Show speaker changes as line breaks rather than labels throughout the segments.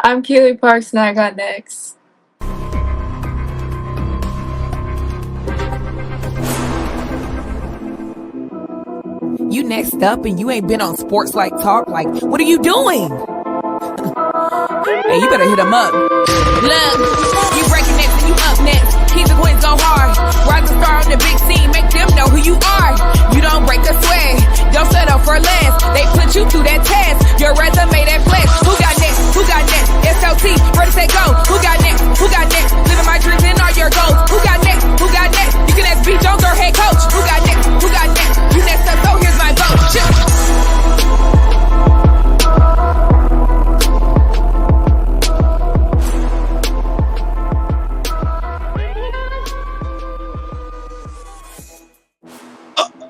I'm Keeley Parks, and I got next.
You next up and you ain't been on Sports Like Talk. Like, what are you doing? Hey, you better hit him up. Look, you breaking next and you up next. Keep the Queens go hard. Rise a star on the big scene. Make them know who you are. You don't break a sweat. Don't settle for less. They put you through that test. Your resume that flex. Who got next? Who got next? SLT, ready, say go. Who got next? Who got next? Living my dreams and all your goals. Who got next? Who got next? You can ask B. Jones or head coach. Who got next? Who got next? You next up, so here's my vote.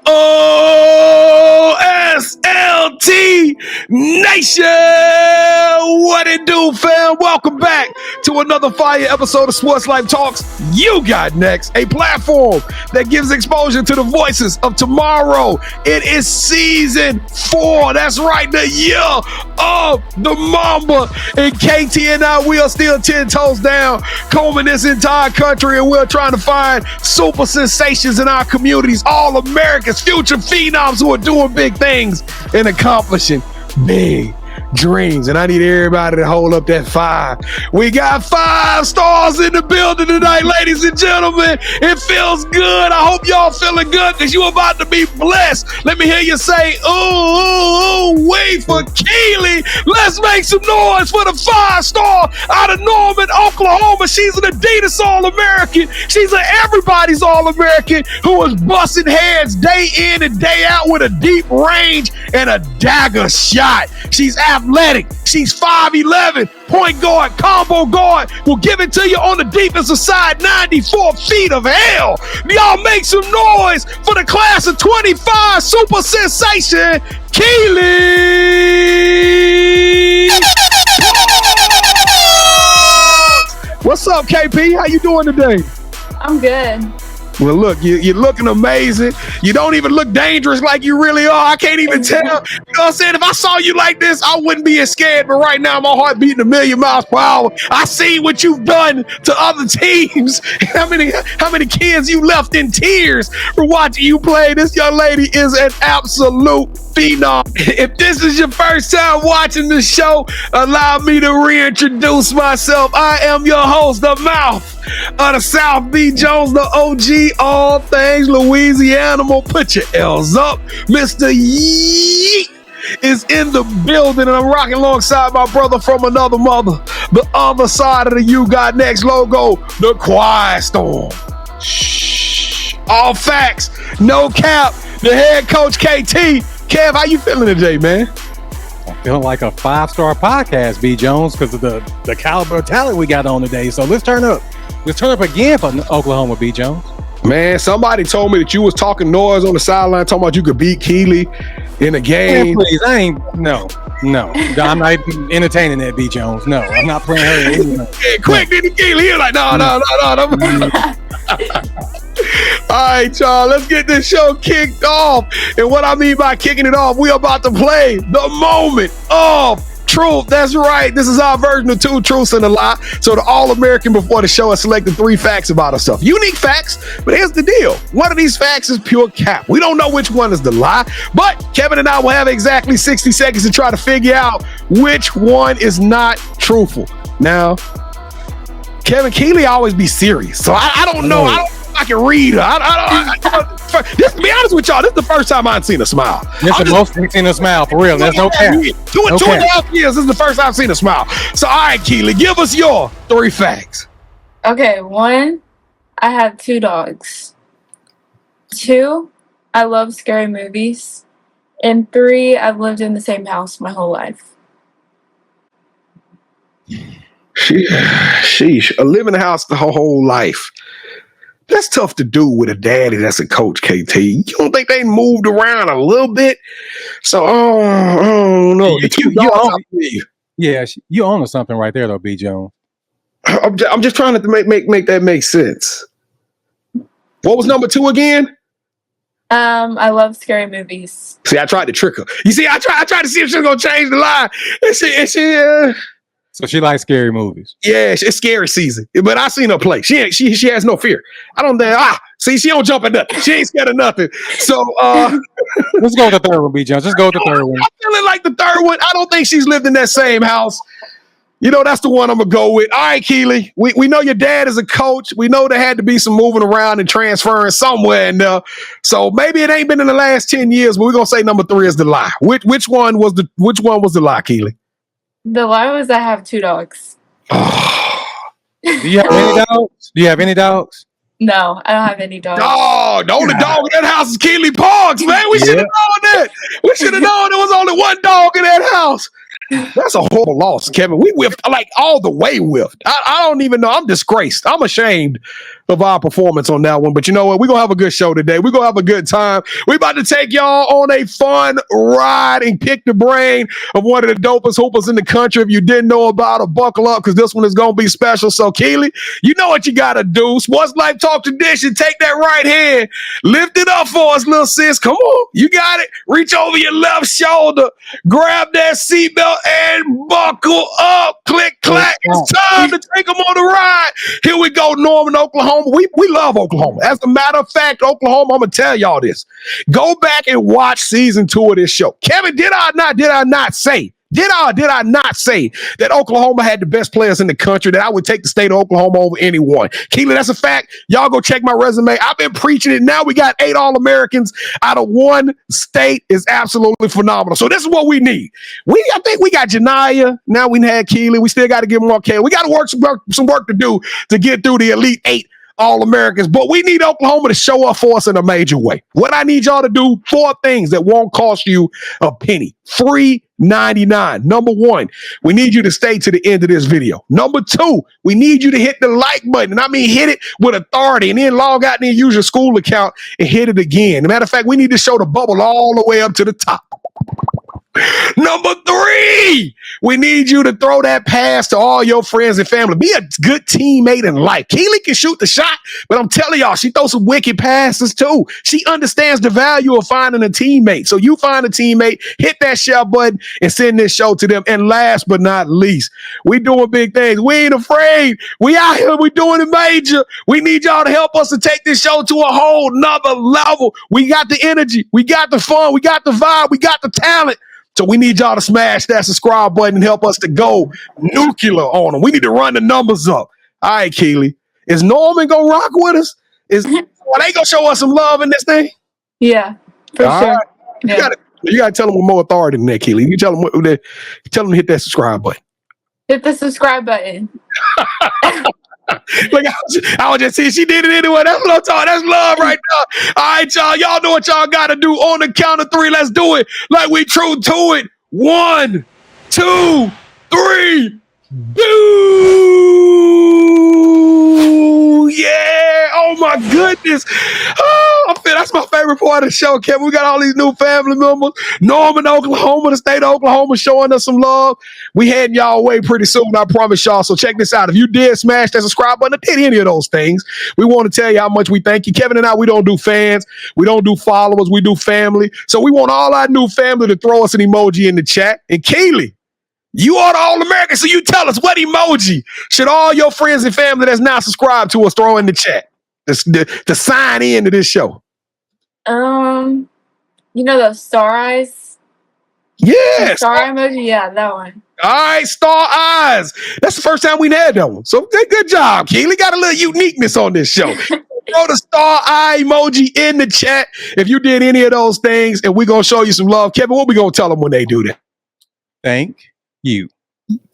Oh, SLT Nation! What it do, fam? Welcome back to another fire episode of Sports Life Talks. You got next, a platform that gives exposure to the voices of tomorrow. It is season 4. That's right, the year of the Mamba. And KT and I, we are still 10 toes down, combing this entire country, and we're trying to find super sensations in our communities, all Americans, future phenoms who are doing big things and accomplishing big dreams. And I need everybody to hold up that 5. We got 5 stars in the building tonight, ladies and gentlemen. It feels good. I hope y'all feeling good because you're about to be blessed. Let me hear you say, ooh, wait for Keeley. Let's make some noise for the 5-star out of Norman, Oklahoma. She's an Adidas All-American. She's an everybody's All-American who is busting heads day in and day out with a deep range and a dagger shot. She's athletic. She's 5'11", point guard, combo guard. Will give it to you on the defensive side, 94 feet of hell. Y'all make some noise for the class of 25 super sensation, Keeley. What's up, KP? How you doing today?
I'm good.
Well, look, you're looking amazing. You don't even look dangerous like you really are. I can't even tell. You know what I'm saying? If I saw you like this, I wouldn't be as scared. But right now, my heart beating 1,000,000 miles per hour. I see what you've done to other teams. How many kids you left in tears for watching you play. This young lady is an absolute phenom. If this is your first time watching the show, allow me to reintroduce myself. I am your host, the mouth of the South, B. Jones, the OG, all things Louisiana. Put your L's up. Mr. Yeet is in the building, and I'm rocking alongside my brother from another mother, the other side of the You Got Next logo, the Quiet Storm. Shh. All facts, no cap. The head coach, KT. Kev, how you feeling today, man?
I'm feeling like a 5-star podcast, B. Jones, because of the caliber of talent we got on today. So let's turn up. Let's turn up again for Oklahoma, B. Jones.
Man, somebody told me that you was talking noise on the sideline, talking about you could beat Keeley in a game.
Man, please, no. I'm not entertaining that, B. Jones. No, I'm not playing her.
Yeah, quick, did Keeley? He was like, no. All right, y'all, let's get this show kicked off. And what I mean by kicking it off, we're about to play the moment of truth. That's right. This is our version of 2 truths and a lie. So the All-American before the show has selected 3 facts about herself. Unique facts, but here's the deal. One of these facts is pure cap. We don't know which one is the lie, but Kevin and I will have exactly 60 seconds to try to figure out which one is not truthful. Now, Kevin, Keeley always be serious. So I don't know. I can read her. Just to be honest with y'all, this is the first time I've seen her smile.
This is the most I've seen her smile, for real. There's no cap.
2.5 years, this is the first time I've seen her smile. So, all right, Keeley, give us your 3 facts.
Okay, 1, I have 2 dogs. 2, I love scary movies. And 3, I've lived in the same house my whole life.
Sheesh, live in the house the whole life. That's tough to do with a daddy that's a coach, KT. You don't think they moved around a little bit? So, I don't know.
You own something right there, though, B. Jones.
I'm just trying to make that make sense. What was number 2 again?
I love scary movies.
See, I tried to trick her. You see, I tried to see if she was gonna change the line. And she
So she likes scary movies.
Yeah, it's scary season. But I seen her play. She has no fear. I don't see, she don't jump at nothing. She ain't scared of nothing. So
let's go with the third one, B. Jones. Let's go with the third one.
I'm feeling like the third one. I don't think she's lived in that same house. You know, that's the one I'm gonna go with. All right, Keeley. We know your dad is a coach. We know there had to be some moving around and transferring somewhere in there. So maybe it ain't been in the last 10 years, but we're gonna say number 3 is the lie. Which one was the lie, Keeley?
The lie was I have 2 dogs.
Do you have any dogs? Do you have any dogs?
No, I don't have any dogs.
Dog, the only dog in that house is Keeley Parks, man. We should have known that. We should have known there was only one dog in that house. That's a horrible loss, Kevin. We whiffed, like all the way whiffed. I don't even know. I'm disgraced. I'm ashamed of our performance on that one. But you know what? We're going to have a good show today. We're going to have a good time. We're about to take y'all on a fun ride and pick the brain of one of the dopest hoopers in the country. If you didn't know about it, buckle up because this one is going to be special. So, Keeley, you know what you got to do. Sports Life Talk tradition. Take that right hand. Lift it up for us, little sis. Come on. You got it. Reach over your left shoulder. Grab that seatbelt and buckle up. Click, clack. It's time to take them on the ride. Here we go, Norman, Oklahoma. We love Oklahoma. As a matter of fact, Oklahoma, I'm going to tell y'all this. Go back and watch season 2 of this show. Kevin, did I not say that Oklahoma had the best players in the country, that I would take the state of Oklahoma over anyone? Keeley, that's a fact. Y'all go check my resume. I've been preaching it. Now we got 8 All-Americans out of one state. Is absolutely phenomenal. So this is what we need. I think we got Janiyah. Now we had Keeley. We still got to give more care. We got to some work to do to get through the Elite 8 All-Americans, but we need Oklahoma to show up for us in a major way. What I need y'all to do, 4 things that won't cost you a penny. Free $99. Number 1, we need you to stay to the end of this video. Number 2, we need you to hit the like button. And I mean, hit it with authority and then log out and then use your school account and hit it again. As a matter of fact, we need to show the bubble all the way up to the top. Number 3, we need you to throw that pass to all your friends and family. Be a good teammate in life. Keeley can shoot the shot, but I'm telling y'all, she throws some wicked passes too. She understands the value of finding a teammate. So you find a teammate, hit that share button, and send this show to them. And last but not least, we doing big things. We ain't afraid. We out here. We doing it major. We need y'all to help us to take this show to a whole nother level. We got the energy. We got the fun. We got the vibe. We got the talent. So we need y'all to smash that subscribe button and help us to go nuclear on them. We need to run the numbers up. All right, Keeley. Is Norman going to rock with us? Are they going to show us some love in this thing?
Yeah, for
all
sure.
Right.
Yeah.
You got to tell them with more authority than that, Keeley. You tell them to hit that subscribe button.
Hit the subscribe button.
Look, I was just saying she did it anyway. That's what I'm talking. That's love right now. All right, y'all. Y'all know what y'all got to do on the count of 3. Let's do it like we true to it. 1, 2, 3. Boo! Yeah! Oh my goodness! Oh, that's my favorite part of the show, Kevin. We got all these new family members. Norman, Oklahoma, the state of Oklahoma, showing us some love. We heading y'all away pretty soon, I promise y'all. So check this out. If you did smash that subscribe button, or did any of those things, we want to tell you how much we thank you. Kevin and I, we don't do fans, we don't do followers, we do family. So we want all our new family to throw us an emoji in the chat. And Keeley, you are the All-American, so you tell us what emoji should all your friends and family that's not subscribed to us throw in the chat to sign in to this show.
You know those star eyes?
Yes.
Star emoji? Yeah, that one.
All right, star eyes. That's the first time we had that one. So good job, Keeley. Got a little uniqueness on this show. Throw the star eye emoji in the chat if you did any of those things, and we're going to show you some love. Kevin, what we going to tell them when they do that?
Thank you.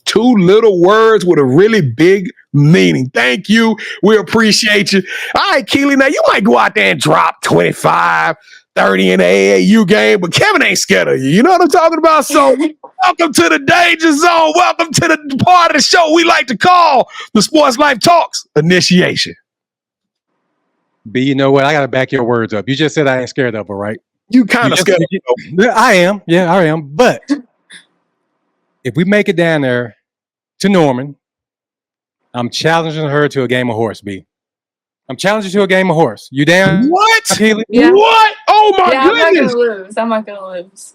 2 little words with a really big meaning. Thank you. We appreciate you. All right, Keeley, now you might go out there and drop 25, 30 in the AAU game, but Kevin ain't scared of you. You know what I'm talking about? So welcome to the danger zone. Welcome to the part of the show we like to call the Sports Life Talks Initiation.
B, you know what? I got to back your words up. You just said I ain't scared of her, right?
You kind of scared of
her. I am. Yeah, I am. But if we make it down there to Norman, I'm challenging her to a game of horse, B. I'm challenging you to a game of horse. You down?
What?
Yeah.
What? Oh my goodness.
I'm not gonna lose.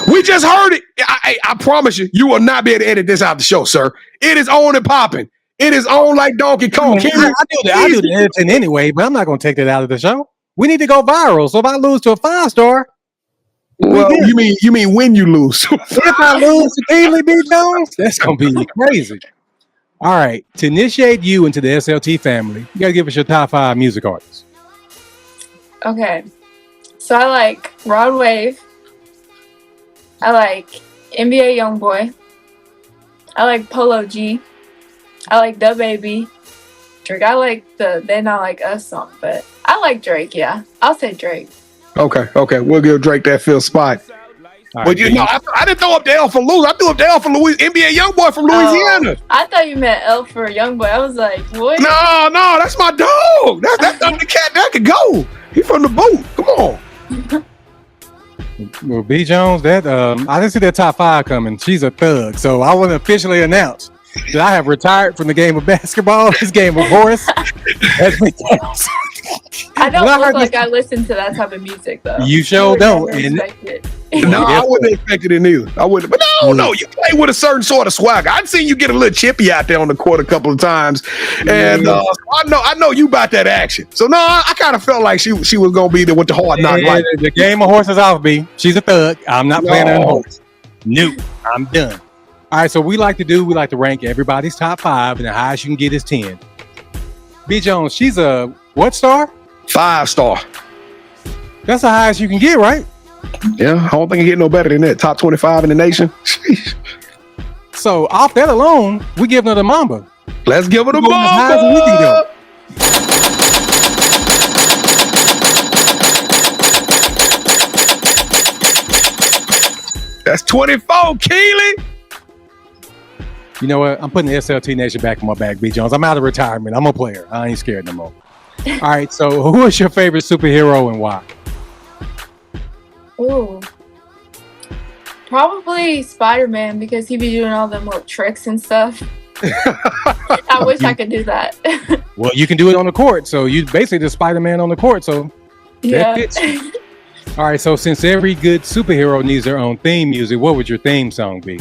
We just heard it. I promise you, you will not be able to edit this out the show, sir. It is on and popping. It is on like Donkey Kong.
I do the editing anyway, but I'm not going to take that out of the show. We need to go viral. So if I lose to a 5-star,
well, you mean when you lose?
if I lose to Keeley B. Jones, that's going to be crazy. All right, to initiate you into the SLT family, you got to give us your top 5 music artists.
Okay. So I like Rod Wave. I like NBA Youngboy. I like Polo G. I like Da Baby. Drake. I like the They Not Like Us song, but I like Drake, yeah. I'll say Drake.
Okay. We'll give Drake that fifth spot.
All
But
right,
I didn't throw up the L for lose. I threw up the L for NBA Youngboy from Louisiana.
I thought you meant L for Youngboy. I was like, what?
No, that's my dog. That's the cat that could go. He from the boot. Come on.
Well, B. Jones, that I didn't see that top 5 coming. She's a thug, so I want to officially announce that I have retired from the game of basketball. This game of horse has been canceled.
I don't look like I listen to that type of music, though.
You sure don't.
No, I wouldn't expect it either. I wouldn't. But no, you play with a certain sort of swag. I've seen you get a little chippy out there on the court a couple of times, and I know you about that action. So no, I kind of felt like she was gonna be there with the hard knock. Like
the game of horses off, B. She's a thug. I'm not playing her in horse. Nope, I'm done. All right, so we like to rank everybody's top 5, and the highest you can get is 10. B. Jones, she's a what star?
5-star.
That's the highest you can get, right?
Yeah, I don't think it get no better than that. Top 25 in the nation. Sheesh.
So off that alone, we giving her the Mamba.
Let's give her the
As high as we can go.
That's 24, Keeley.
You know what? I'm putting the SLT Nation back in my bag, B. Jones. I'm out of retirement. I'm a player. I ain't scared no more. All right, so who is your favorite superhero and why?
Ooh. Probably Spider-Man, because he be doing all them little tricks and stuff. I wish I could do that.
Well, you can do it on the court. So you basically the Spider-Man on the court. So
Yeah.
that fits you. All right, so since every good superhero needs their own theme music, what would your theme song be?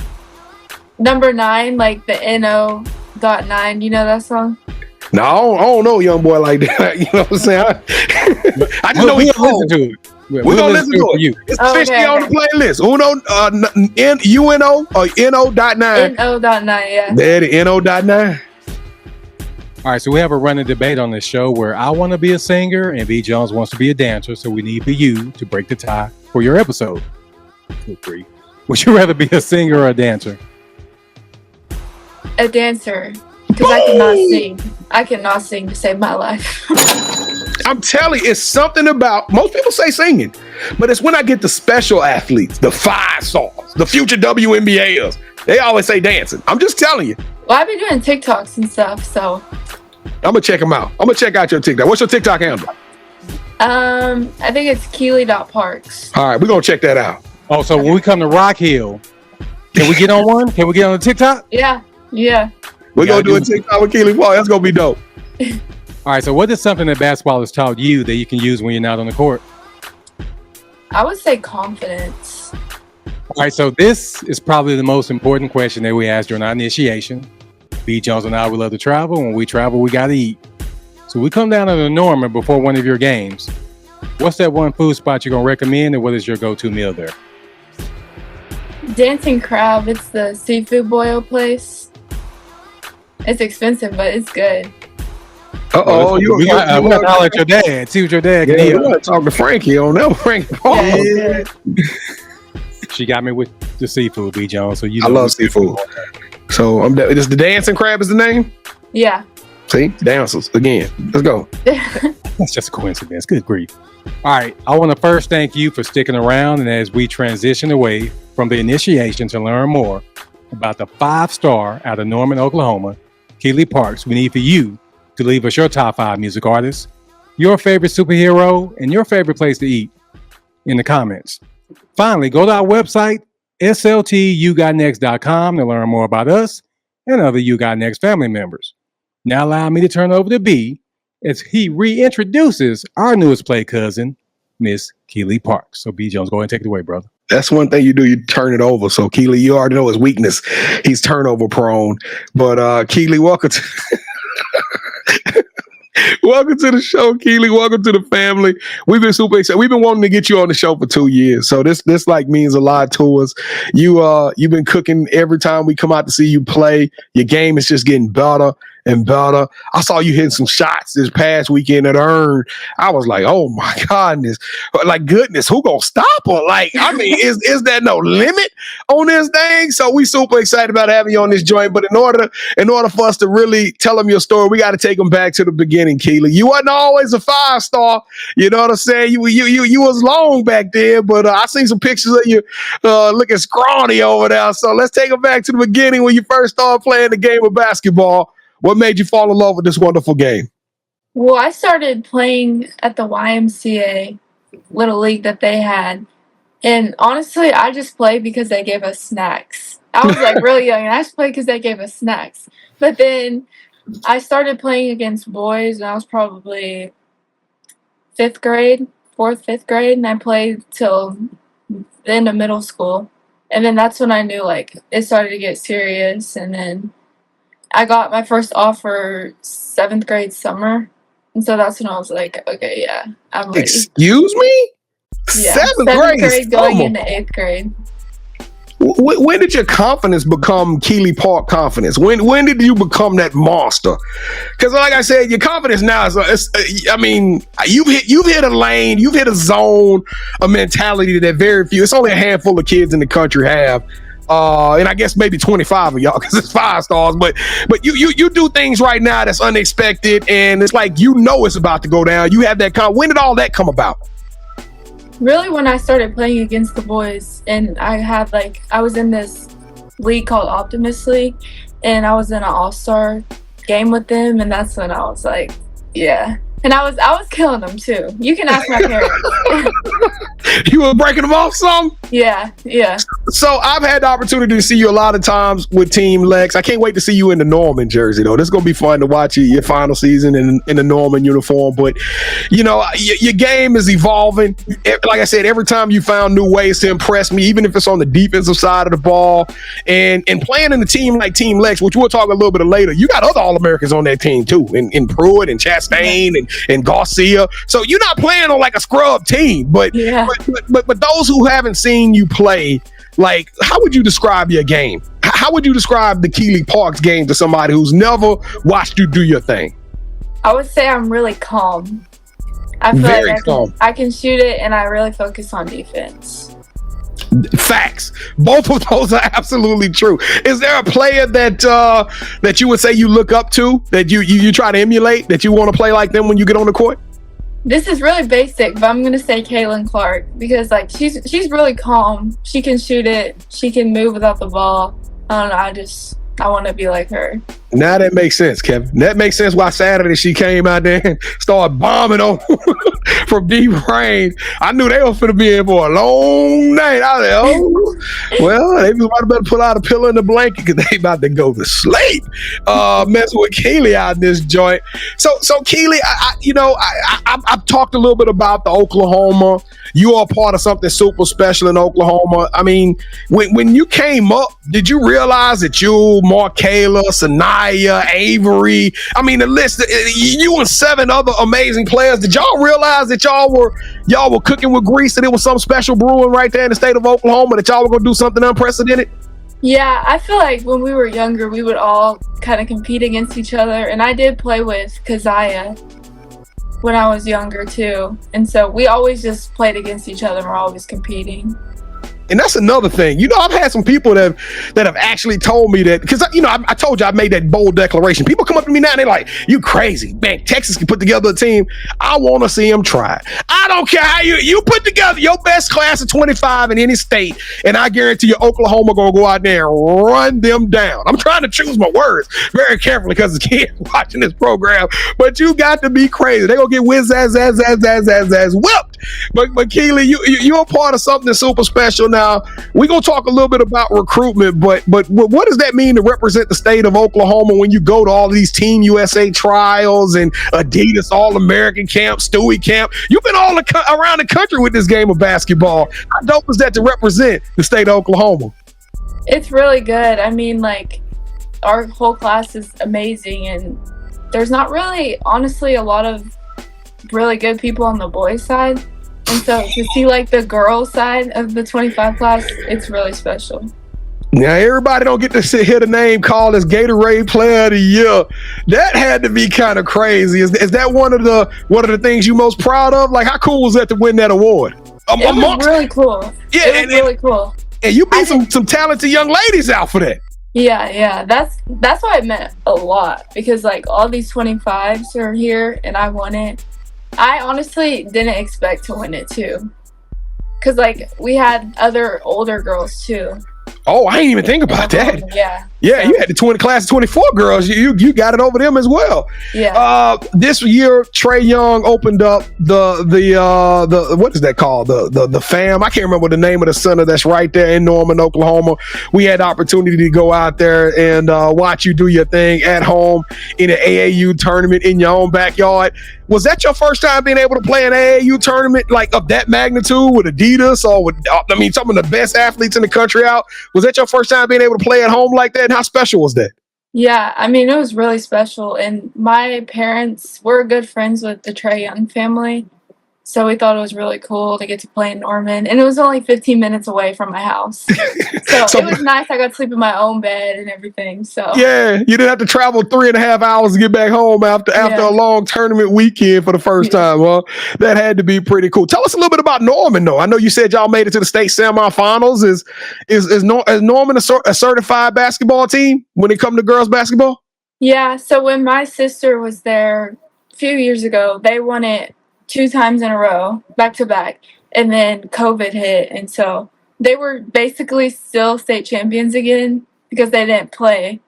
Number 9, like the NO.9. You know that song?
No, I don't know young boy like that. You know what I'm saying? I just know
we'll
he's
listen to it.
We're gonna listen to it.
You.
It's officially on the playlist. UNO or NO.9.
NO.9, yeah.
There, the NO.9.
All right, so we have a running debate on this show where I want to be a singer and B. Jones wants to be a dancer. So we need for you to break the tie for your episode. Good grief. Would you rather be a singer or a dancer?
A dancer. Because I cannot sing. I cannot sing to save my life.
I'm telling you, it's something about, most people say singing, but it's when I get the special athletes, the 5-stars, the future WNBAs, they always say dancing. I'm just telling you.
Well, I've been doing TikToks and stuff, so.
I'm going to check them out. I'm going to check out your TikTok. What's your TikTok handle?
I think it's Keeley.Parks.
All right, we're going to check that out.
Oh, so when we come to Rock Hill, can we get on one? Can we get on the TikTok?
Yeah.
We're going to do a TikTok with Keeley Parks. That's going to be dope.
All right, so what is something that basketball has taught you that you can use when you're not on the court?
I would say confidence.
All right, so this is probably the most important question that we ask during our initiation. B. Jones and I, we love to travel. When we travel, we got to eat. So we come down to the Norman before one of your games. What's that one food spot you're going to recommend, and what is your go-to meal there?
Dancing Crab. It's the seafood boil place. It's expensive, but it's good.
Uh-oh.
We got to holler at your dad. See what your dad can
Yeah,
eat.
we want to talk to Frankie on that. Frankie Paul.
Yeah.
She got me with the seafood, B. Jones. So
I love seafood. So is the Dancing Crab is the name?
Yeah.
See? Dancers. Again. Let's go.
That's just a coincidence. Good grief. All right. I want to first thank you for sticking around. And as we transition away from the initiation to learn more about the 5-star out of Norman, Oklahoma, Keeley Parks, we need for you to leave us your top 5 music artists, your favorite superhero, and your favorite place to eat in the comments. Finally, go to our website, sltugotnext.com, to learn more about us and other You Got Next family members. Now allow me to turn over to B as he reintroduces our newest play cousin, Miss Keeley Parks. So B. Jones, go ahead and take it away, brother.
That's one thing you do. You turn it over. So Keeley, you already know his weakness. He's turnover prone. But Keeley, welcome to welcome to the show, Keeley. Welcome to the family. We've been super excited. We've been wanting to get you on the show for 2 years. So this like means a lot to us. You've been cooking every time we come out to see you play. Your game is just getting better and better. I saw you hitting some shots this past weekend at Earn. I was like, oh my goodness. Like, goodness, who gonna stop her? Like, I mean, is there no limit on this thing? So we super excited about having you on this joint. But in order for us to really tell them your story, we got to take them back to the beginning, Keeley. You wasn't always a 5-star. You know what I'm saying? You was long back there, but I seen some pictures of you looking scrawny over there. So let's take them back to the beginning when you first started playing the game of basketball. What made you fall in love with this wonderful game?
Well, I started playing at the YMCA little league that they had. And honestly, I just played because they gave us snacks. I was like really young and I just played because they gave us snacks. But then I started playing against boys and I was probably 4th, 5th grade. And I played till the end of middle school. And then that's when I knew like it started to get serious. And then I got my first offer 7th grade summer. And so that's when I was like, okay, yeah, I'm ready.
Excuse me?
Yeah,
7th grade
going into 8th grade.
When did your confidence become Keeley Park confidence? When did you become that monster? Because like I said, your confidence now is, I mean, you've hit a lane, you've hit a zone, a mentality that very few, it's only a handful of kids in the country have. And I guess maybe 25 of y'all because it's 5 stars, but you do things right now that's unexpected and it's like, you know, it's about to go down. You have that when did all that come about?
Really, when I started playing against the boys and I was in this league called Optimist League and I was in an all-star game with them and that's when I was like, yeah. And I was killing them too. You can ask my parents.
You were breaking them off some?
Yeah.
So I've had the opportunity to see you a lot of times with Team Lex. I can't wait to see you in the Norman jersey, though. This is going to be fun to watch your final season in the Norman uniform. But, you know, your game is evolving. Like I said, every time you found new ways to impress me, even if it's on the defensive side of the ball. And playing in a team like Team Lex, which we'll talk a little bit later, you got other All-Americans on that team, too, in Pruitt and Chastain and Garcia. So you're not playing on like a scrub team. But those who haven't seen you play, like, how would you describe your game? How would you describe the Keeley Parks game to somebody who's never watched you do your thing?
I would say I'm really calm. I feel
Very
like
calm.
I can shoot it and I really focus on defense.
Facts. Both of those are absolutely true. Is there a player that you would say you look up to, that you try to emulate, that you want to play like them when you get on the court?
This is really basic, but I'm gonna say Kaylin Clark because like she's really calm. She can shoot it. She can move without the ball. I don't know. I want to be like her.
Now that makes sense, Kevin. That makes sense why Saturday she came out there and started bombing on from deep range. I knew they were finna be in for a long night. I was like, oh, well, they might have better pull out a pillow and a blanket because they about to go to sleep. Messing with Keeley out in this joint. So Keeley, I've talked a little bit about the Oklahoma. You are part of something super special in Oklahoma. I mean, when you came up, did you realize that you, Markayla, Sanaya, Avery, I mean, the list, you and 7 other amazing players, did y'all realize that y'all were cooking with grease, that it was something special brewing right there in the state of Oklahoma, that y'all were going to do something unprecedented?
Yeah, I feel like when we were younger, we would all kind of compete against each other. And I did play with Keziah when I was younger too. And so we always just played against each other and we're always competing.
And that's another thing. You know, I've had some people that have actually told me that, because, you know, I told you I made that bold declaration. People come up to me now and they're like, you crazy. Man, Texas can put together a team. I want to see them try. I don't care how you put together your best class of 25 in any state, and I guarantee you Oklahoma going to go out there and run them down. I'm trying to choose my words very carefully because the kids watching this program, but you got to be crazy. They're going to get whipped. But Keeley, you're a part of something super special. now, we're going to talk a little bit about recruitment, but what does that mean to represent the state of Oklahoma when you go to all these Team USA trials and Adidas All-American Camp, Stewie Camp? You've been all around the country with this game of basketball. How dope is that to represent the state of Oklahoma?
It's really good. I mean, like, our whole class is amazing, and there's not really, honestly, a lot of really good people on the boys' side. And so to see, like, the girls' side of the 25 class, it's really special.
Now, everybody don't get to hear the name called as Gatorade Player of the Year. That had to be kind of crazy. Is that one of the things you're most proud of? Like, how cool was that to win that award?
It was really cool.
Yeah,
it was really cool.
And you beat some talented young ladies out for that.
Yeah. That's why it meant a lot, because, like, all these 25s are here, and I won it. I honestly didn't expect to win it, too. Because, like, we had other older girls, too.
Oh, I didn't even think about that.
Yeah,
so. You had the class of 24 girls. You got it over them as well.
Yeah.
This year, Trae Young opened up the what is that called? The FAM. I can't remember the name of the center that's right there in Norman, Oklahoma. We had the opportunity to go out there and watch you do your thing at home in an AAU tournament in your own backyard. Was that your first time being able to play an AAU tournament like of that magnitude with Adidas or with, some of the best athletes in the country out? Was that your first time being able to play at home like that? And how special was that?
Yeah, I mean, it was really special. And my parents were good friends with the Trae Young family. So we thought it was really cool to get to play in Norman. And it was only 15 minutes away from my house. So it was nice. I got to sleep in my own bed and everything. So
yeah, you didn't have to travel 3.5 hours to get back home after a long tournament weekend for the first time. Well, that had to be pretty cool. Tell us a little bit about Norman, though. I know you said y'all made it to the state semifinals. Is Norman a certified basketball team when it comes to girls basketball?
Yeah, so when my sister was there a few years ago, they won it 2 times in a row, back to back, and then COVID hit, and so they were basically still state champions again because they didn't play.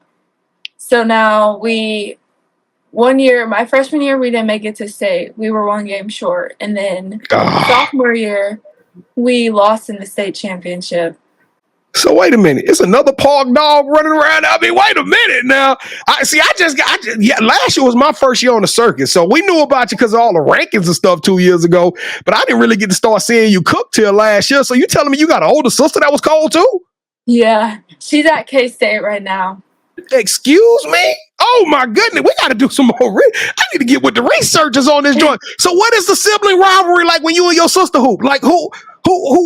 So now my freshman year, we didn't make it to state. We were 1 game short, and then sophomore year, we lost in the state championship.
So wait a minute, it's another park dog running around. I mean, wait a minute now. Last year was my first year on the circuit, so we knew about you because of all the rankings and stuff 2 years ago. But I didn't really get to start seeing you cook till last year. So you telling me you got an older sister that was cold too?
Yeah, she's at K-State right now.
Excuse me? Oh my goodness, we got to do some more. I need to get with the researchers on this joint. So what is the sibling rivalry like when you and your sister hoop? Like who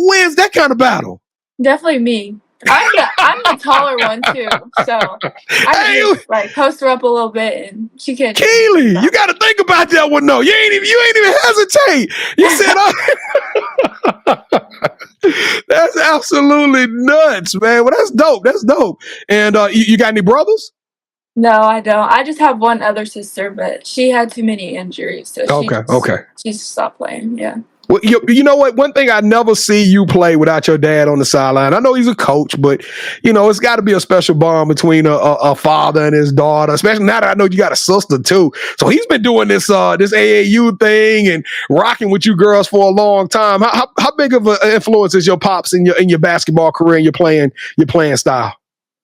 wins that kind of battle?
Definitely me. I'm the taller one too, so I can just, like, post her up a little bit, and she can't.
Keeley, you got to think about that one though. You ain't even hesitate. You said, "That's absolutely nuts, man." Well, that's dope. That's dope. And you got any brothers?
No, I don't. I just have one other sister, but she had too many injuries, so she stopped playing. Yeah.
Well, you know what? One thing I never see you play without your dad on the sideline. I know he's a coach, but it's got to be a special bond between a father and his daughter. Especially now that I know you got a sister too. So he's been doing this AAU thing and rocking with you girls for a long time. How big of an influence is your pops in your basketball career and your playing style?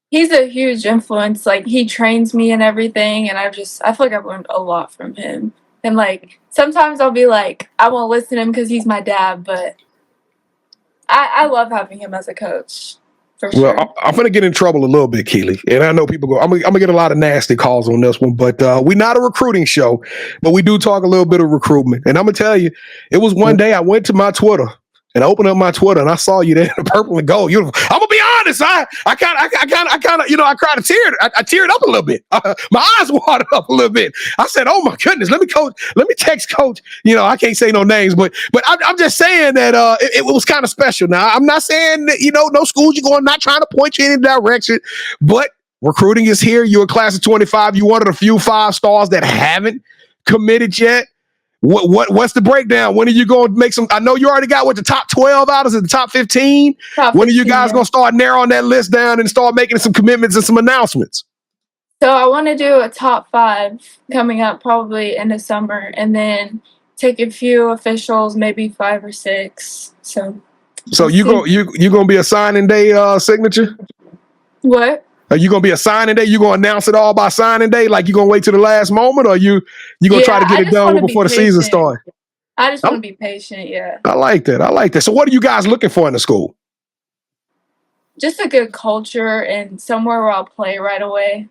He's a huge influence. Like, he trains me and everything, and I feel like I've learned a lot from him. And, like, sometimes I'll be like, I won't listen to him because he's my dad, but I love having him as a coach, for sure.
Well, I'm going to get in trouble a little bit, Keeley. And I know people I'm going to get a lot of nasty calls on this one, but we're not a recruiting show, but we do talk a little bit of recruitment. And I'm going to tell you, it was one day I went to my Twitter. And I opened up my Twitter and I saw you there in the purple and gold. I'm gonna be honest. I kind of, I cried a tear. I teared up a little bit. My eyes watered up a little bit. I said, "Oh my goodness, let me text coach." I can't say no names, but I'm just saying that it was kind of special. Now, I'm not saying that, no schools you're going. I'm not trying to point you in any direction, but recruiting is here. You're a class of 25. You're one of the few 5 stars that haven't committed yet. What's the breakdown? When are you going to make some? I know you already got the top 12 out. Is it the top 15? When are you guys going to start narrowing that list down and start making some commitments and some announcements?
So I want to do a top 5 coming up probably in the summer, and then take a few officials, maybe 5 or 6. So
So you gonna be a signing day signature?
What?
Are you gonna be a signing day? You gonna announce it all by signing day? Like you gonna wait till the last moment, or you gonna try to get it done before the season starts?
I just want to be patient. Yeah.
I like that. So what are you guys looking for in the school?
Just a good culture and somewhere where I'll play right away.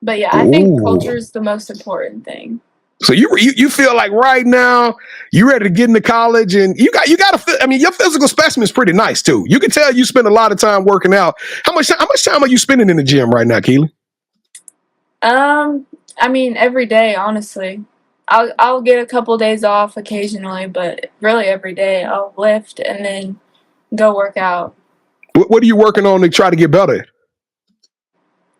But yeah, I think culture is the most important thing.
So you feel like right now you ready to get into college, and you got to. I mean, your physical specimen is pretty nice too. You can tell you spend a lot of time working out. How much time are you spending in the gym right now, Keeley?
I mean, every day, honestly. I'll get a couple days off occasionally, but really every day I'll lift and then go work out.
What are you working on to try to get better?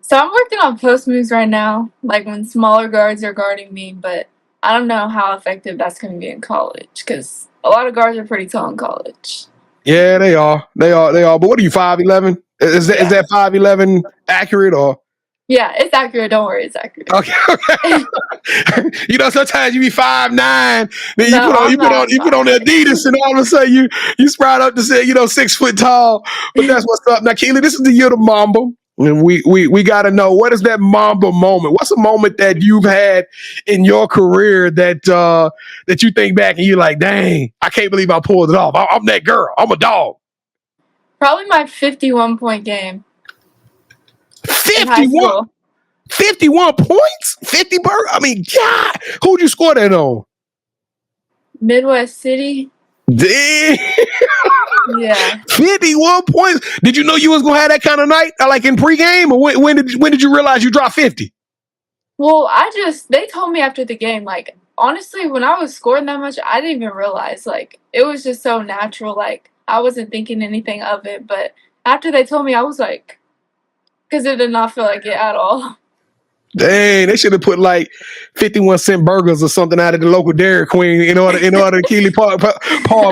So I'm working on post moves right now, like when smaller guards are guarding me, but I don't know how effective that's going to be in college because a lot of guards are pretty tall in college.
Yeah, they are. But what are you, 5'11"? Is that 5'11" accurate or?
Yeah, it's accurate. Don't worry, it's accurate.
Okay. Sometimes you be 5'9", then you put on the Adidas, and all of a sudden you sprout up to say 6 foot tall. But that's what's up. Now, Keeley, this is the year of Mamba, and we got to know, what is that Mamba moment? What's a moment that you've had in your career that you think back and you're like, dang, I can't believe I pulled it off. I'm that girl. I'm a dog.
Probably my 51-point game.
51 points? 50 burger? I mean, God, who'd you score that on?
Midwest City.
Damn.
Yeah.
51 points. Did you know you was gonna have that kind of night, like in pregame, or when did you realize you dropped 50?
Well, they told me after the game, like, honestly, when I was scoring that much, I didn't even realize, like, it was just so natural, like, I wasn't thinking anything of it, but after they told me, I was like, because it did not feel like it at all.
Dang, they should have put like 51-cent burgers or something out of the local Dairy Queen in order to Keeley Parks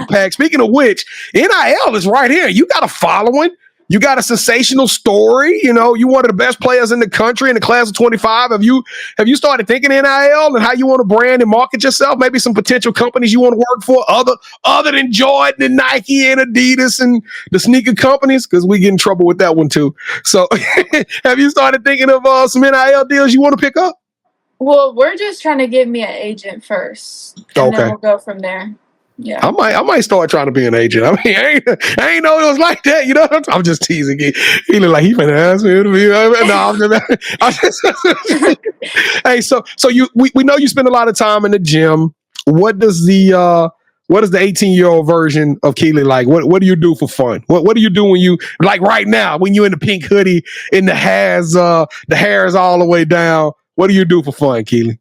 pack. Speaking of which, NIL is right here. You got a following. You got a sensational story. You one of the best players in the country in the class of 25. Have you started thinking NIL and how you want to brand and market yourself? Maybe some potential companies you want to work for other than Jordan and Nike and Adidas and the sneaker companies? Because we get in trouble with that one too. So have you started thinking of some NIL deals you want to pick up?
Well, we're just trying to get me an agent first. And then we'll go from there. Yeah,
I might start trying to be an agent. I mean, I ain't know it was like that. I'm just teasing you. He look like he finna ask me to be. No, I'm just Hey, so we know you spend a lot of time in the gym. What does the 18-year-old version of Keeley like? What do you do for fun? What do you do when you like right now when you in the pink hoodie and the hair is all the way down? What do you do for fun, Keeley?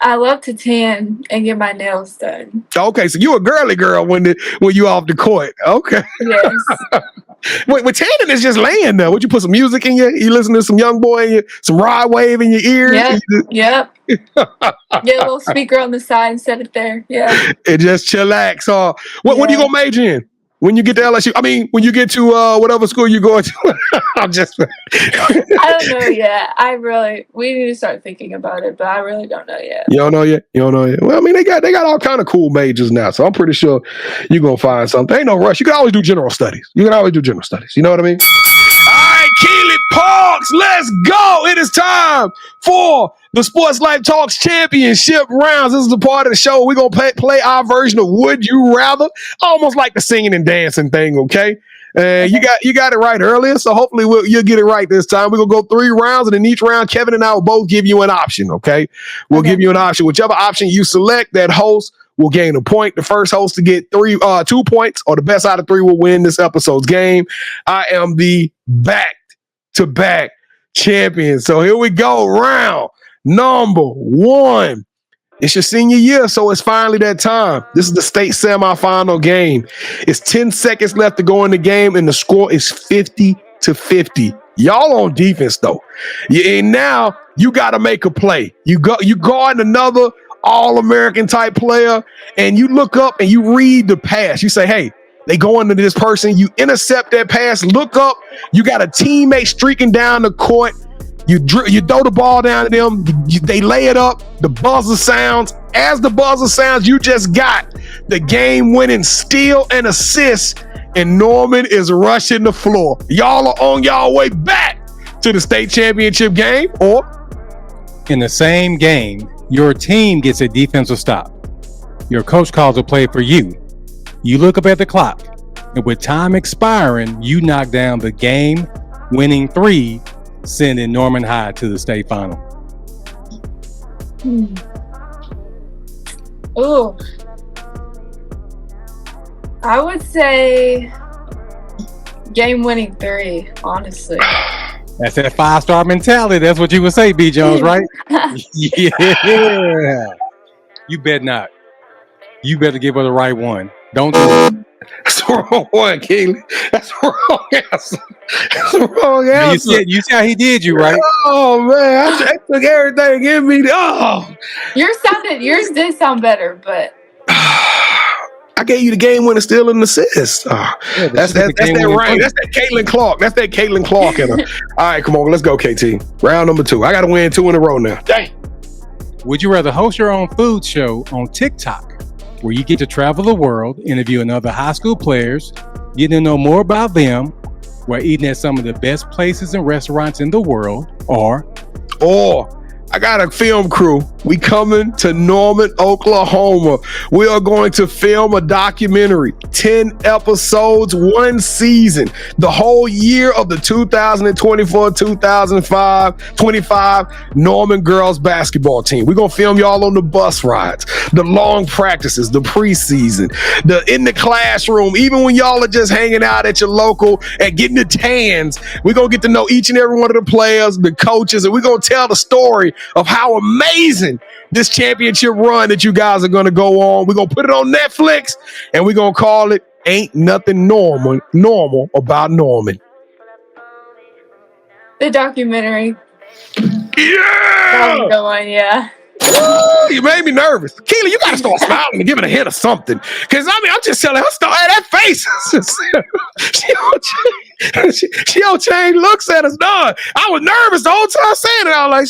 I love to tan and get my nails done.
Okay, so you a girly girl when you off the court. Okay.
Yes.
Wait, tanning is just laying there. Would you put some music in you listen to some Young Boy, some Rod Wave in your ears?
Yep. Get a little speaker on the side and set it there. Yeah.
And just chillax. What are you gonna major in when you get to LSU? I mean, when you get to whatever school you going to. I'm just.
I don't know yet. We need to start thinking about it, but I really don't know yet.
You don't know yet. Well, I mean, they got all kind of cool majors now, so I'm pretty sure you're gonna find something. Ain't no rush. You can always do general studies. You know what I mean? All right, Keeley Parks, let's go. It is time for the Sports Life Talks Championship rounds. This is the part of the show we're gonna play our version of Would You Rather, almost like the singing and dancing thing. Okay. You got it right earlier, so hopefully you'll get it right this time. We're going to go 3 rounds, and in each round, Kevin and I will both give you an option, okay? We'll give you an option. Whichever option you select, that host will gain a point. The first host to get 2 points, or the best out of 3 will win this episode's game. I am the back-to-back champion. So here we go, round number 1. It's your senior year, so it's finally that time. This is the state semifinal game. It's 10 seconds left to go in the game, and the score is 50-50. Y'all on defense, though. And now you got to make a play. You guard another All-American type player, and you look up and you read the pass. You say, hey, they go into this person. You intercept that pass. Look up. You got a teammate streaking down the court. You throw the ball down to them. They lay it up. The buzzer sounds. As the buzzer sounds, you just got the game-winning steal and assist and Norman is rushing the floor. Y'all are on y'all way back to the state championship game, or
In the same game, your team gets a defensive stop. Your coach calls a play for you. You look up at the clock, and with time expiring, you knock down the game-winning 3, sending Norman High to the state final.
Ooh. I would say game-winning 3, honestly.
That's that 5-star mentality. That's what you would say, B. Jones, right? Yeah. You bet not. You better give her the right one. Don't do it.
that's the wrong one, Keeley. That's the wrong answer. That's the wrong answer.
You see how he did you, right?
Oh man, I took everything. Give me the
Yours did sound better, but
I gave you the game winner, steal and assist. That's that rank. That's that Caitlin Clark. That's that Caitlin Clark in her. All right, come on, let's go, KT. Round number 2. I got to win 2 in a row now. Dang.
Would you rather host your own food show on TikTok, where you get to travel the world, interviewing other high school players, getting to know more about them, while eating at some of the best places and restaurants in the world, or
I got a film crew. We coming to Norman, Oklahoma. We are going to film a documentary, 10 episodes, 1 season, the whole year of the 2024-2025 Norman girls basketball team. We're going to film y'all on the bus rides, the long practices, the preseason, the in the classroom, even when y'all are just hanging out at your local and getting the tans. We're going to get to know each and every one of the players, the coaches, and we're going to tell the story of how amazing this championship run that you guys are going to go on. We're going to put it on Netflix, and we're going to call it Ain't Nothing Normal About Norman.
the documentary.
Yeah!
That was a good one, yeah.
Ooh, you made me nervous. Keeley, you got to start smiling and giving a hint of something. Because, I mean, I'm just telling her, that face. she don't change looks at us. No, I was nervous the whole time saying it. I was like,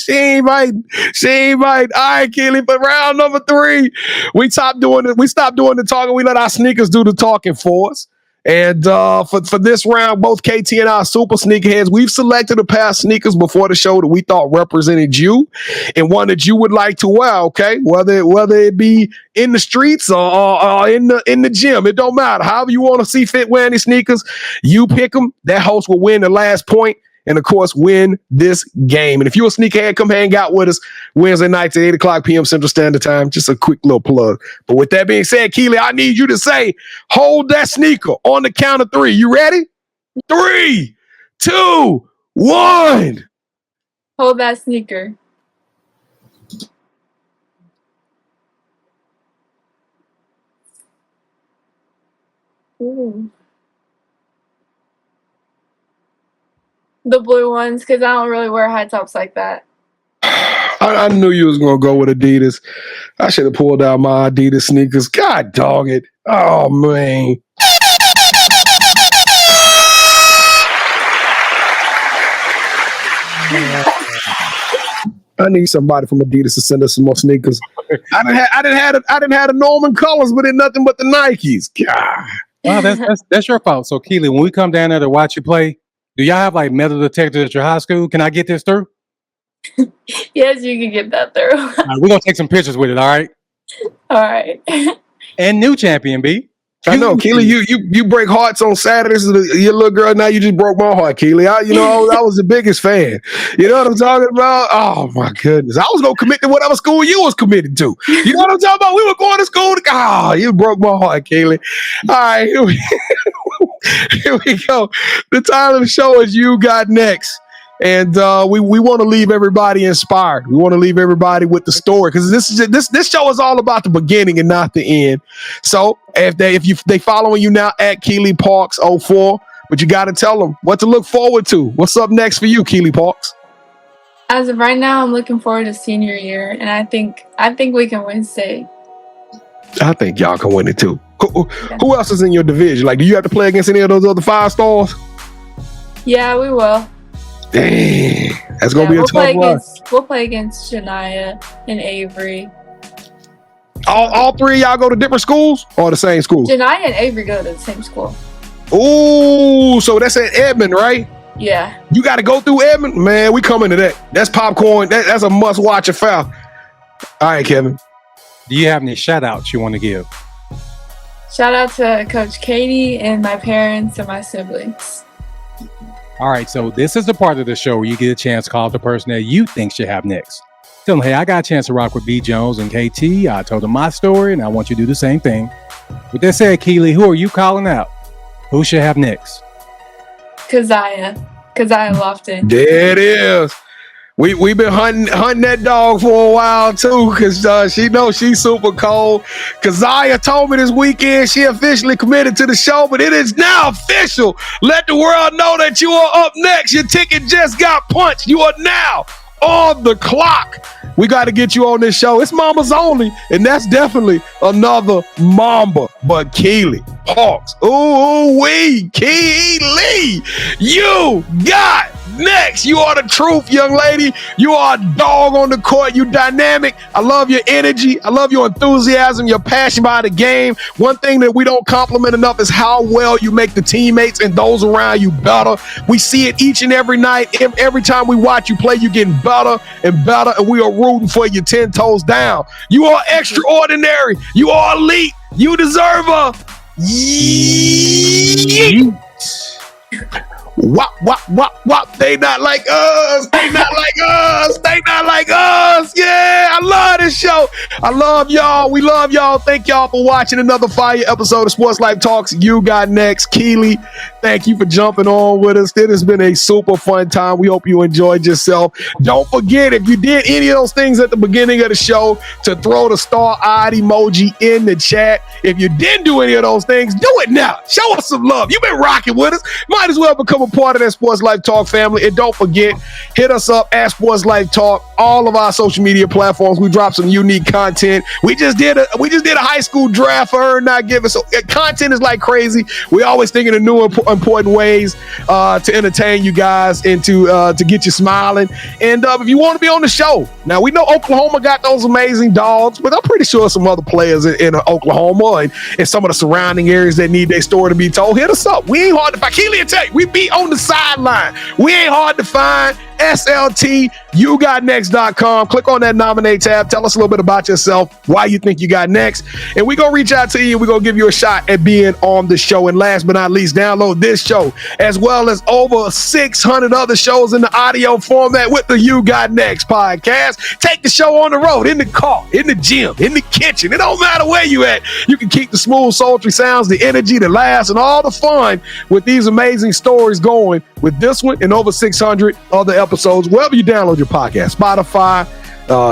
she ain't right. All right, Keeley, but round number 3, we stopped doing the talking. We let our sneakers do the talking for us. And for this round, both KT and I are super sneakerheads. We've selected a pair of sneakers before the show that we thought represented you and one that you would like to wear, okay? Whether it be in the streets or in the gym, it don't matter. However you want to see fit wearing these sneakers, you pick them. That host will win the last point and, of course, win this game. And if you're a sneakerhead, come hang out with us Wednesday nights at 8 o'clock p.m. Central Standard Time. Just a quick little plug. But with that being said, Keeley, I need you to say, hold that sneaker on the count of 3. You ready? 3, 2, 1.
Hold that sneaker. Ooh. The blue ones, because I don't really wear high tops like that.
I knew you was going to go with Adidas. I should have pulled out my Adidas sneakers. God dog it. Oh, man. I need somebody from Adidas to send us some more sneakers. I didn't have the Norman colors, but it's nothing but the Nikes. God.
Well, that's your fault. So, Keeley, when we come down there to watch you play, do y'all have like metal detectors at your high school? Can I get this through?
Yes, you can get that through.
All right, we're going to take some pictures with it, all right?
All right.
And new champion, B.
I know, Keeley, you break hearts on Saturdays. Your little girl, now you just broke my heart, Keeley. I was the biggest fan. You know what I'm talking about? Oh, my goodness. I was going to commit to whatever school you was committed to. You know what I'm talking about? We were going to school. You broke my heart, Keeley. All right, here we go. The title of the show is You Got Next. And we want to leave everybody inspired. We want to leave everybody with the story, because this show is all about the beginning and not the end. So if they following you now at Keeley Parks 04, but you got to tell them what to look forward to. What's up next for you, Keeley Parks?
As of right now, I'm looking forward to senior year, and I think we can win state.
I think y'all can win it too. Who else is in your division? Like, do you have to play against any of those other 5 stars?
Yeah, we will.
Dang, that's gonna be a tough one.
We'll play against Shania and Avery.
All 3 of y'all go to different schools or the same school?
Shania and Avery go to the same school.
Ooh, so that's at Edmond, right?
Yeah.
You got to go through Edmond? Man, we coming to that. That's popcorn. That's a must-watch affair. All right, Kevin.
Do you have any shout-outs you want to give?
Shout out to Coach Katie and my parents and my siblings.
All right, so this is the part of the show where you get a chance to call the person that you think should have next. Tell them, hey, I got a chance to rock with B. Jones and KT. I told them my story, and I want you to do the same thing. With that said, Keeley, who are you calling out? Who should have next?
Keziah Lofton.
There it is. We've been hunting that dog for a while too, because she knows she's super cold. Keziah told me this weekend she officially committed to the show, but it is now official. Let the world know that you are up next. Your ticket just got punched. You are now on the clock. We got to get you on this show. It's Mambas only, and that's definitely another Mamba. But Keeley Parks, Keeley, you got next. You are the truth, young lady. You are a dog on the court. You dynamic. I love your energy. I love your enthusiasm, your passion by the game. One thing that we don't compliment enough is how well you make the teammates and those around you better. We see it each and every night. Every time we watch you play, you're getting better and better, and we are rooting for you 10 toes down. You are extraordinary. You are elite. You deserve a yeet. Wop, wop, wop, wop. They not like us. They not like us. They not like us. Yeah, I love this show. I love y'all. We love y'all. Thank y'all for watching another fire episode of Sports Life Talks. You got next. Keeley, thank you for jumping on with us. It has been a super fun time. We hope you enjoyed yourself. Don't forget, if you did any of those things at the beginning of the show, to throw the star-eyed emoji in the chat. If you didn't do any of those things, do it now. Show us some love. You've been rocking with us. Might as well become a part of that Sports Life Talk family. And don't forget, hit us up at Sports Life Talk, all of our social media platforms. We drop some unique content. We just did a high school draft for her not giving. So content is like crazy. We always thinking of new important ways to entertain you guys and to get you smiling. And if you want to be on the show, now we know Oklahoma got those amazing dogs, but I'm pretty sure some other players in Oklahoma and some of the surrounding areas that need their story to be told. Hit us up. We ain't hard to find. Keeley will tell you, we be on the sideline. We ain't hard to find. SLT, YouGotNext.com. Click on that nominate tab. Tell us a little bit about yourself, why you think you got next, and we're going to reach out to you and we're going to give you a shot at being on the show. And last but not least, download this show as well as over 600 other shows in the audio format with the You Got Next podcast. Take the show on the road, in the car, in the gym, in the kitchen. It don't matter where you at. You can keep the smooth, sultry sounds, the energy, the laughs, and all the fun with these amazing stories going with this one and over 600 other episodes, wherever you download your podcast, Spotify,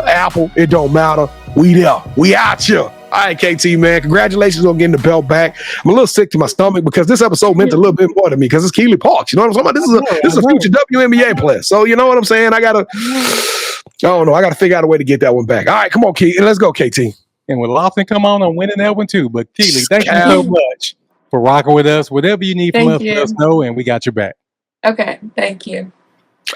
Apple, it don't matter. We there. We out here. All right, KT, man. Congratulations on getting the belt back. I'm a little sick to my stomach because this episode meant a little bit more to me because it's Keeley Parks. You know what I'm talking about? This is a future WNBA player. So you know what I'm saying? I gotta figure out a way to get that one back. All right, come on, Keeley. Let's go, KT.
And with Lofton come on, I'm winning that one too. But Keeley, thank you so much for rocking with us. Whatever you need from us, let us know, and we got your back.
Okay, thank you.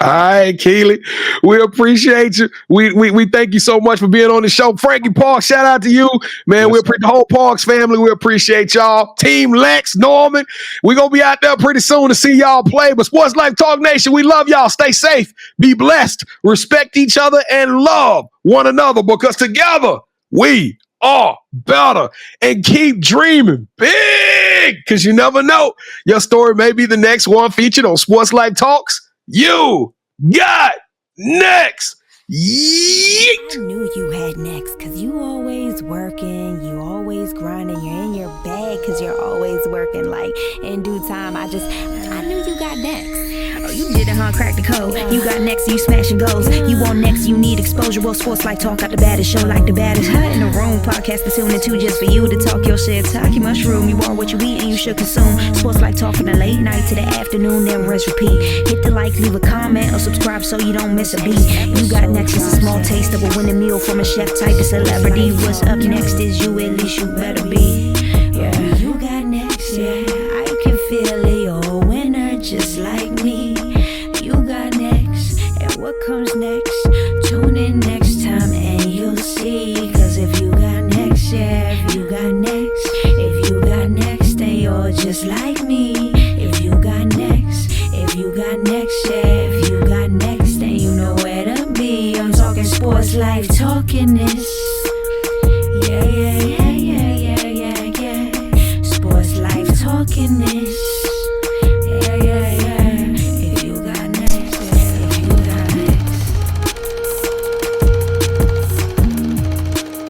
All right, Keeley, we appreciate you. We thank you so much for being on the show. Frankie Parks, shout out to you, man. Yes, the whole Parks family. We appreciate y'all. Team Lex, Norman. We're gonna be out there pretty soon to see y'all play. But Sports Life Talk Nation, we love y'all. Stay safe, be blessed, respect each other, and love one another because together we are better. And keep dreaming big, because you never know. Your story may be the next one featured on Sports Life Talks. You got next. Yeet.
I knew you had next, cause you always working, you always grinding, you're in your bag cause you're always working. Like in due time, I knew you got next. Oh, you did it, huh? Crack the code. You got next, you smashing goals. You want next, you need exposure. Well, Sports Like Talk got the baddest show, like the baddest hut in the room. Podcast to tune into just for you to talk your shit. Talk your mushroom. You are what you eat and you should consume. Sports Like Talk from the late night to the afternoon, then rest repeat. Hit the like, leave a comment, or subscribe so you don't miss a beat. You got next is a small taste of a winning meal from a chef type of celebrity. What's up next is you, at least you better be. Yeah, you got next, yeah. I can feel it, you're a winner just like me. You got next, and what comes next? Tune in next time and you'll see. Cause if you got next, yeah, if you got next, then you're just like me. Life talking this. Yeah. Sports Life talking this.